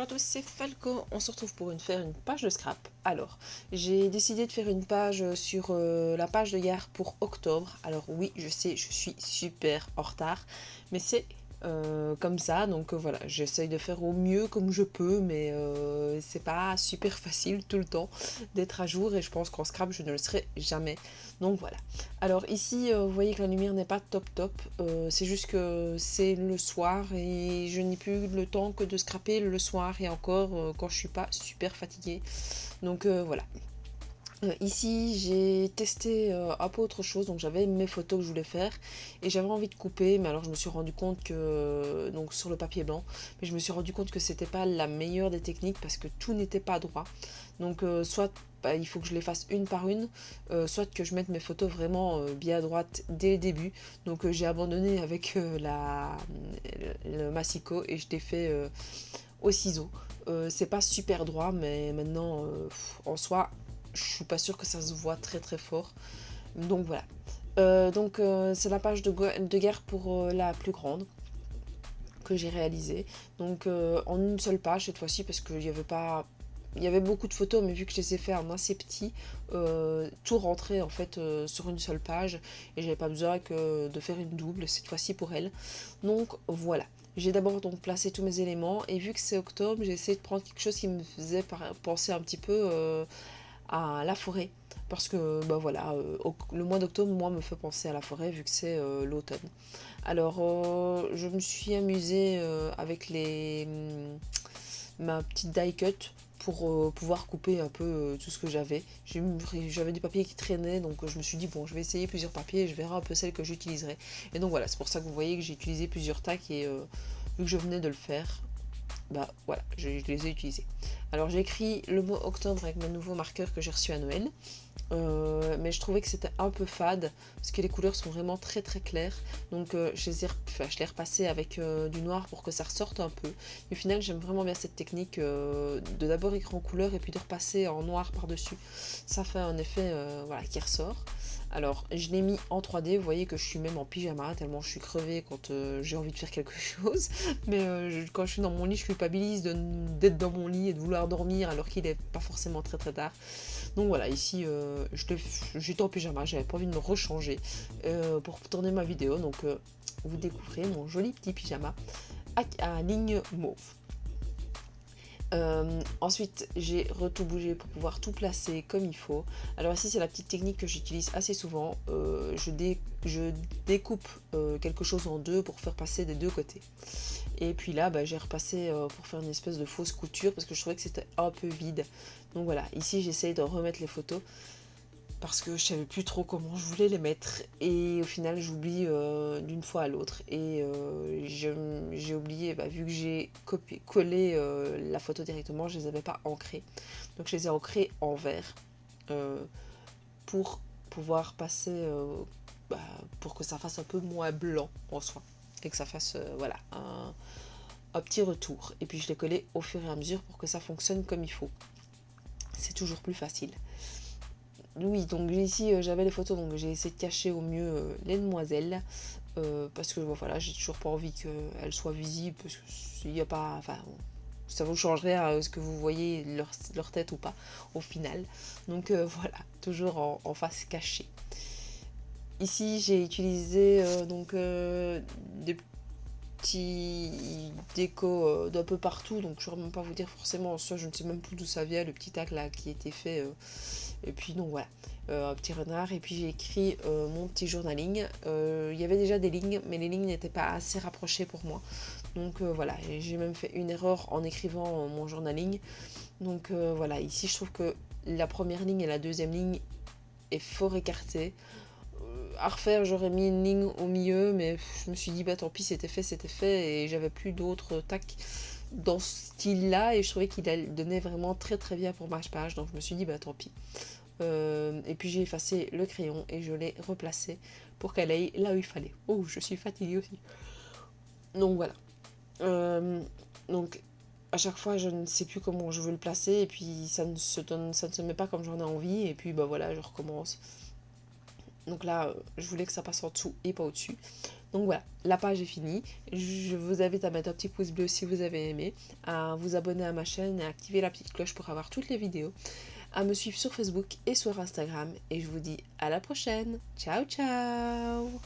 à tous, c'est Falco. On se retrouve pour faire une page de scrap. Alors, j'ai décidé de faire une page sur la page de hier pour octobre. Alors oui, je sais, je suis super en retard, mais c'est comme ça. Donc voilà, j'essaye de faire au mieux comme je peux, mais c'est pas super facile tout le temps d'être à jour et je pense qu'en scrap, je ne le serai jamais. Donc voilà. Alors ici, vous voyez que la lumière n'est pas top top. C'est juste que c'est le soir et je n'ai plus le temps que de scraper le soir et encore quand je suis pas super fatiguée. Donc voilà. Ici j'ai testé un peu autre chose, donc j'avais mes photos que je voulais faire et j'avais envie de couper, mais alors je me suis rendu compte que, donc sur le papier blanc, mais je me suis rendu compte que c'était pas la meilleure des techniques parce que tout n'était pas droit. Donc soit il faut que je les fasse une par une, soit que je mette mes photos vraiment bien à droite dès le début. Donc j'ai abandonné avec le massicot et je l'ai fait au ciseau. C'est pas super droit, mais maintenant en soi je suis pas sûre que ça se voit très très fort. Donc voilà. C'est la page de guerre pour la plus grande que j'ai réalisée. Donc en une seule page cette fois-ci parce qu'il y avait pas... Il y avait beaucoup de photos, mais vu que je les ai fait en assez petit, tout rentrait en fait sur une seule page et j'avais pas besoin que de faire une double cette fois-ci pour elle. Donc voilà. J'ai d'abord donc placé tous mes éléments et vu que c'est octobre, j'ai essayé de prendre quelque chose qui me faisait penser un petit peu à la forêt parce que bah voilà, le mois d'octobre moi me fait penser à la forêt vu que c'est l'automne. Alors je me suis amusée avec ma petite die cut pour pouvoir couper un peu tout ce que j'avais. J'avais du papier qui traînait, donc je me suis dit bon je vais essayer plusieurs papiers et je verrai un peu celle que j'utiliserai. Et donc voilà, c'est pour ça que vous voyez que j'ai utilisé plusieurs tacs et vu que je venais de le faire, bah voilà, je les ai utilisés. Alors j'ai écrit le mot octobre avec mon nouveau marqueur que j'ai reçu à Noël. Mais je trouvais que c'était un peu fade parce que les couleurs sont vraiment très très claires, donc je l'ai repassé avec du noir pour que ça ressorte un peu. Et au final j'aime vraiment bien cette technique de d'abord écrire en couleur et puis de repasser en noir par dessus. Ça fait un effet voilà, qui ressort. Alors je l'ai mis en 3D, vous voyez que je suis même en pyjama tellement je suis crevée quand j'ai envie de faire quelque chose. Mais quand je suis dans mon lit je culpabilise d'être dans mon lit et de vouloir dormir alors qu'il est pas forcément très très tard. Donc voilà, ici j'étais en pyjama, j'avais pas envie de me rechanger pour tourner ma vidéo. Donc vous découvrez mon joli petit pyjama à ligne mauve. Ensuite j'ai tout bougé pour pouvoir tout placer comme il faut. Alors ici c'est la petite technique que j'utilise assez souvent. Je découpe quelque chose en deux pour faire passer des deux côtés. Et puis là bah, j'ai repassé pour faire une espèce de fausse couture parce que je trouvais que c'était un peu vide. Donc voilà, ici j'essaye de remettre les photos parce que je savais plus trop comment je voulais les mettre et au final j'oublie d'une fois à l'autre et j'ai oublié, bah, vu que j'ai collé la photo directement, je les avais pas ancrées, donc je les ai ancrées en vert pour pouvoir passer bah, pour que ça fasse un peu moins blanc en soi et que ça fasse voilà un petit retour. Et puis je l'ai collé au fur et à mesure pour que ça fonctionne comme il faut. C'est toujours plus facile. Oui, donc ici j'avais les photos, donc j'ai essayé de cacher au mieux les demoiselles parce que bon, voilà, j'ai toujours pas envie qu'elles soient visibles parce qu'il n'y a pas, enfin, ça vous changerait à ce que vous voyez leur tête ou pas au final. Donc voilà, toujours en face cachée. Ici j'ai utilisé des petits décos d'un peu partout, donc je ne saurais même pas vous dire forcément en soi, je ne sais même plus d'où ça vient, le petit tag là qui était fait. Et puis donc voilà, un petit renard. Et puis j'ai écrit mon petit journaling. Il y avait déjà des lignes, mais les lignes n'étaient pas assez rapprochées pour moi. Donc voilà, j'ai même fait une erreur en écrivant mon journaling. Donc voilà, ici je trouve que la première ligne et la deuxième ligne est fort écartée. À refaire, j'aurais mis une ligne au milieu, mais je me suis dit bah tant pis, c'était fait et j'avais plus d'autres tacs dans ce style là et je trouvais qu'il donnait vraiment très très bien pour ma page, donc je me suis dit bah tant pis. Et puis j'ai effacé le crayon et je l'ai replacé pour qu'elle aille là où il fallait. Oh, je suis fatiguée aussi. Donc voilà. Donc à chaque fois je ne sais plus comment je veux le placer et puis ça ne se met pas comme j'en ai envie et puis bah voilà, je recommence. Donc là je voulais que ça passe en dessous et pas au-dessus. Donc voilà, la page est finie. Je vous invite à mettre un petit pouce bleu si vous avez aimé, à vous abonner à ma chaîne et à activer la petite cloche pour avoir toutes les vidéos, à me suivre sur Facebook et sur Instagram. Et je vous dis à la prochaine. Ciao ciao.